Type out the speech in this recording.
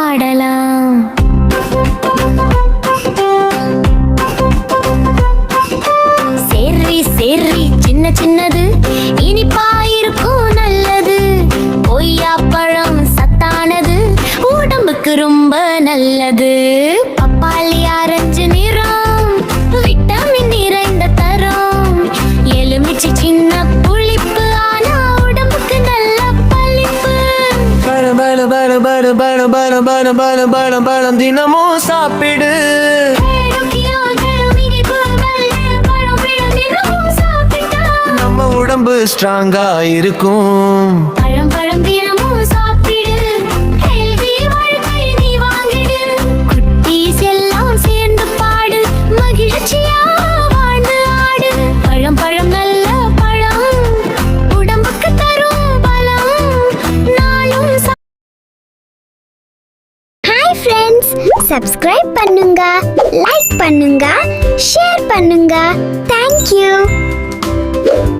பாடலாம். சேரி சேரி சின்ன சின்னது இனிப்பா இருக்கும் நல்லது. கொய்யா பழம் சத்தானது உடம்புக்கு ரொம்ப நல்லது. பப்பாளி ஆரஞ்சு நிறம் விட்டமின் நிறைந்த தரம். எலுமிச்சை சின்ன புளிப்பு ஆனா உடம்புக்கு நல்ல பளிப்பு. பழம் தினமும் சாப்பிடு. நம்ம உடம்பு ஸ்ட்ராங்கா இருக்கும். பழம் பழம் தினமும் சாப்பிடு. ஹெல்தி வாழ்க்கை நீ வாங்கிடு. குட்டீஸ் எல்லாம் சேர்ந்து பாடு. மகிழ்ச்சியா வாழ்ந்து ஆடு. பழம் பழம் நல்ல பழம் உடம்புக்கு தரும் பலம். நாளும் ஹாய் ஃப்ரெண்ட்ஸ், சப்ஸ்கிரைப் பண்ணுங்க, லைக் பண்ணுங்க, ஷேர் பண்ணுங்க. Thank you.